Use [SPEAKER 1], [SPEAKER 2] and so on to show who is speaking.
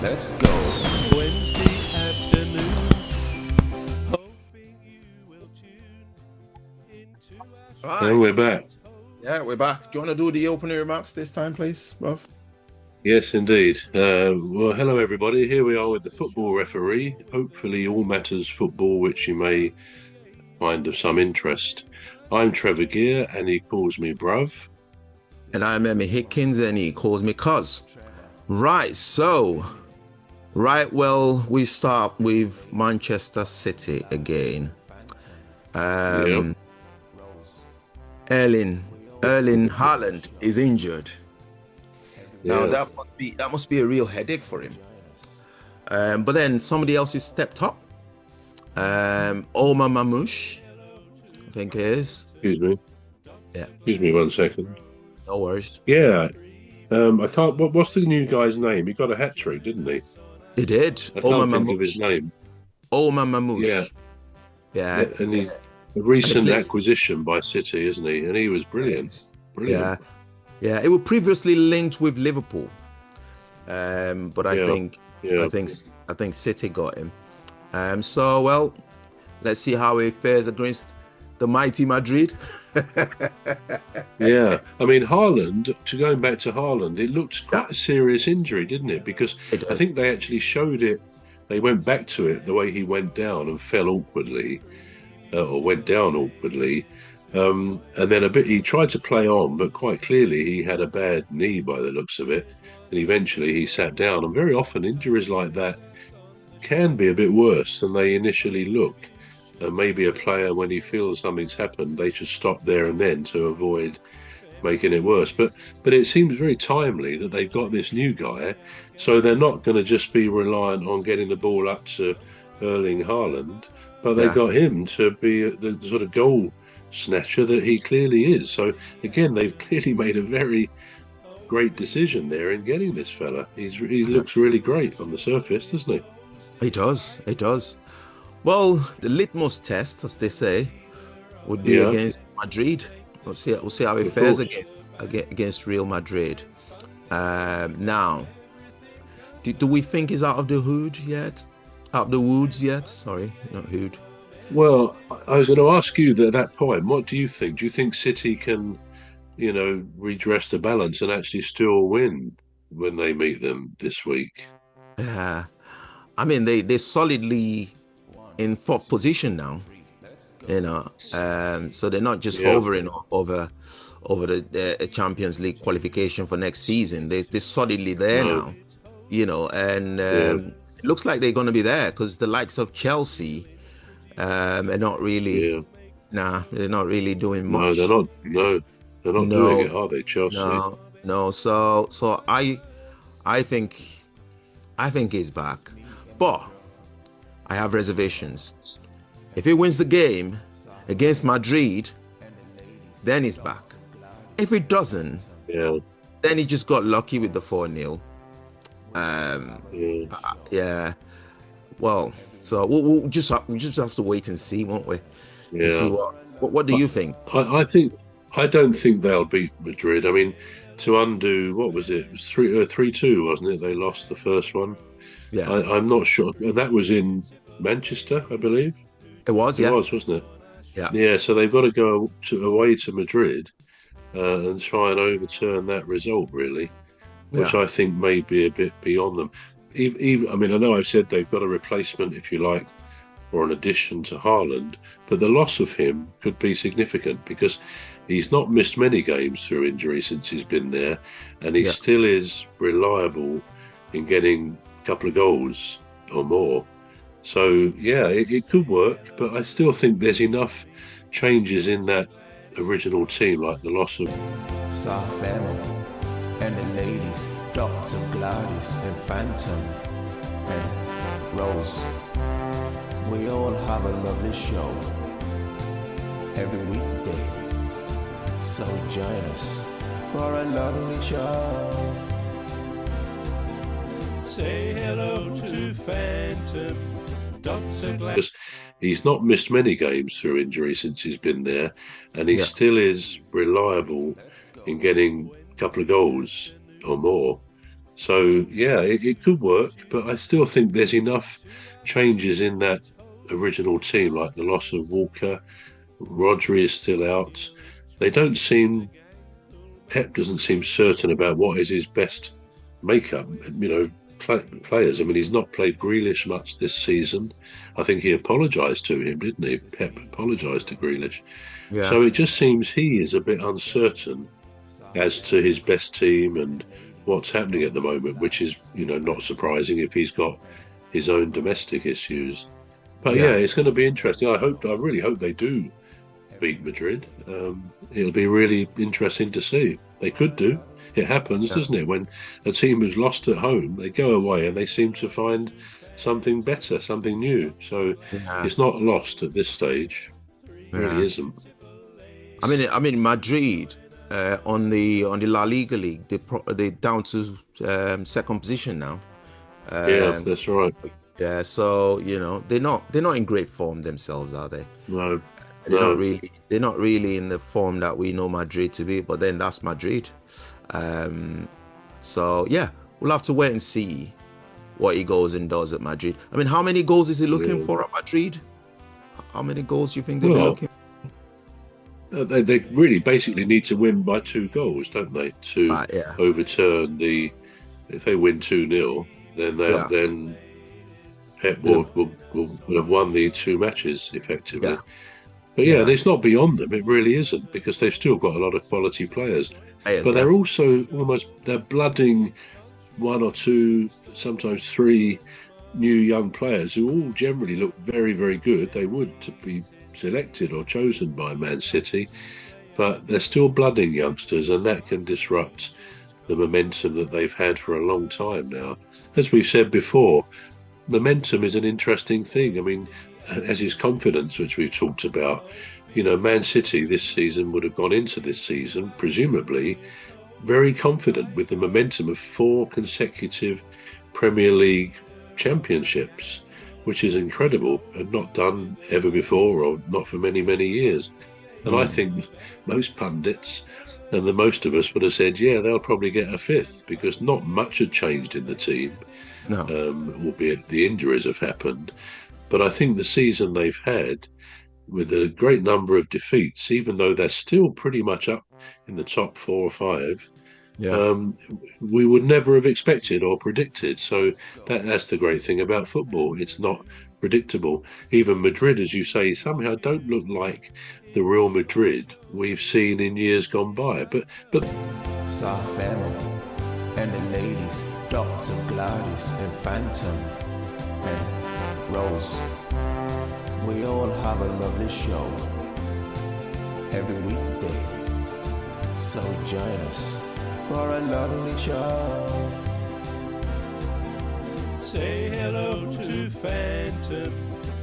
[SPEAKER 1] Let's go.
[SPEAKER 2] Wednesday afternoons, hoping you will tune into our
[SPEAKER 3] And we're back.
[SPEAKER 1] Yeah, we're back. Do you want to do the opening remarks this time, please, Rob?
[SPEAKER 3] Yes, indeed. Well, hello, everybody. Here we are with the football referee. Hopefully, all matters football, which you may find of some interest. I'm Trevor Gear, and he calls me bruv.
[SPEAKER 1] And I'm Emmy Hikins, and he calls me cuz. Right, so, we start with Manchester City again. Erling Haaland is injured. Now that must be a real headache for him. But then somebody else has stepped up. Omar Marmoush, I think it is.
[SPEAKER 3] Excuse me.
[SPEAKER 1] Yeah.
[SPEAKER 3] Excuse me 1 second.
[SPEAKER 1] No worries.
[SPEAKER 3] Yeah. I can't. What's the new guy's name? He got a hat trick, didn't he?
[SPEAKER 1] He did.
[SPEAKER 3] I can't think of his name.
[SPEAKER 1] Omar Marmoush.
[SPEAKER 3] Yeah.
[SPEAKER 1] Yeah.
[SPEAKER 3] And he's a recent acquisition by City, isn't he? And he was brilliant. Brilliant.
[SPEAKER 1] Yeah. It was previously linked with Liverpool, but I think City got him. So let's see how he fares against the mighty Madrid.
[SPEAKER 3] Yeah, I mean Haaland. Going back to Haaland, it looked quite a serious injury, didn't it? Because I think they actually showed it. They went back to it the way he went down and fell awkwardly, or went down awkwardly, and then he tried to play on, but quite clearly he had a bad knee by the looks of it, and eventually he sat down. And very often injuries like that can be a bit worse than they initially look. And maybe a player, when he feels something's happened, they should stop there and then to avoid making it worse. But it seems very timely that they've got this new guy, so they're not going to just be reliant on getting the ball up to Erling Haaland, but they've got him to be the sort of goal snatcher that he clearly is. So again, they've clearly made a very great decision there in getting this fella. He looks really great on the surface, doesn't he?
[SPEAKER 1] He does. Well, the litmus test, as they say, would be against Madrid. We'll see how he fares against Real Madrid. Now, do we think he's out of the hood yet? Out of the woods yet? Sorry, not hood.
[SPEAKER 3] Well, I was going to ask you at that point, what do you think? Do you think City can, redress the balance and actually still win when they meet them this week?
[SPEAKER 1] Yeah. I mean, they're solidly in fourth position now, so they're not just hovering over the Champions League qualification for next season. They're solidly there now, and it looks like they're going to be there because the likes of Chelsea are not really, they're not really doing much.
[SPEAKER 3] No, they're not doing it, are they, Chelsea?
[SPEAKER 1] No. So I think he's back, but I have reservations. If he wins the game against Madrid, then he's back. If he doesn't, then he just got lucky with the 4-0. Well, so we'll just have to wait and see, won't we?
[SPEAKER 3] Yeah.
[SPEAKER 1] See what do you think?
[SPEAKER 3] I don't think they'll beat Madrid. I mean, to undo, what was it? It was 3-2, wasn't it? They lost the first one.
[SPEAKER 1] Yeah.
[SPEAKER 3] I'm not sure. And that was in Manchester, I believe.
[SPEAKER 1] It was,
[SPEAKER 3] wasn't it?
[SPEAKER 1] Yeah.
[SPEAKER 3] Yeah, so they've got to go away to Madrid and try and overturn that result, really, which I think may be a bit beyond them. Even, I know I've said they've got a replacement, if you like, or an addition to Haaland, but the loss of him could be significant because he's not missed many games through injury since he's been there, and he still is reliable in getting a couple of goals or more. So, it could work, but I still think there's enough changes in that original team, like the loss of
[SPEAKER 4] South Family and the ladies, Dr. Gladys and Phantom and Rose. We all have a lovely show every weekday. So join us for a lovely show.
[SPEAKER 2] Say hello to Phantom.
[SPEAKER 3] Because he's not missed many games through injury since he's been there, and he still is reliable in getting a couple of goals or more. So yeah, it could work, but I still think there's enough changes in that original team, like the loss of Walker. Rodri is still out. They don't seem. Pep doesn't seem certain about what is his best makeup. Players. I mean, he's not played Grealish much this season. I think he apologised to him, didn't he? Pep apologised to Grealish.
[SPEAKER 1] Yeah.
[SPEAKER 3] So it just seems he is a bit uncertain as to his best team and what's happening at the moment, which is, not surprising if he's got his own domestic issues. But yeah, it's going to be interesting. I really hope they do beat Madrid. It'll be really interesting to see. They could do. It happens, doesn't it? When a team who's lost at home, they go away and they seem to find something better, something new. So it's not lost at this stage. It really isn't.
[SPEAKER 1] I mean, Madrid on the La Liga league, they're down to second position now.
[SPEAKER 3] Yeah, that's right.
[SPEAKER 1] Yeah, so they're not in great form themselves, are they?
[SPEAKER 3] No.
[SPEAKER 1] They're not really in the form that we know Madrid to be, but then that's Madrid. So yeah, we'll have to wait and see what he goes and does at Madrid. I mean, how many goals is he looking for at Madrid? How many goals do you think they'll be looking for?
[SPEAKER 3] They really basically need to win by 2 goals, don't they? To overturn if they win 2-0, then Pep will have won the 2 matches effectively. Yeah. But and it's not beyond them. It really isn't, because they've still got a lot of quality players. But they're also they're blooding 1 or 2, sometimes 3 new young players who all generally look very, very good. They would to be selected or chosen by Man City, but they're still blooding youngsters, and that can disrupt the momentum that they've had for a long time now. As we've said before, momentum is an interesting thing. I mean, as is confidence, which we've talked about. Man City this season would have gone into this season, presumably, very confident with the momentum of 4 consecutive Premier League championships, which is incredible and not done ever before, or not for many, many years. And I think most pundits and the most of us would have said, they'll probably get a 5th, because not much had changed in the team, albeit the injuries have happened. But I think the season they've had, with a great number of defeats, even though they're still pretty much up in the top 4 or 5, we would never have expected or predicted. So that's the great thing about football. It's not predictable. Even Madrid, as you say, somehow don't look like the Real Madrid we've seen in years gone by. But
[SPEAKER 4] Family and the ladies, Dr. Gladys and Phantom and Rose, we all have a lovely show every weekday. So join us for a lovely show.
[SPEAKER 2] Say hello to Phantom.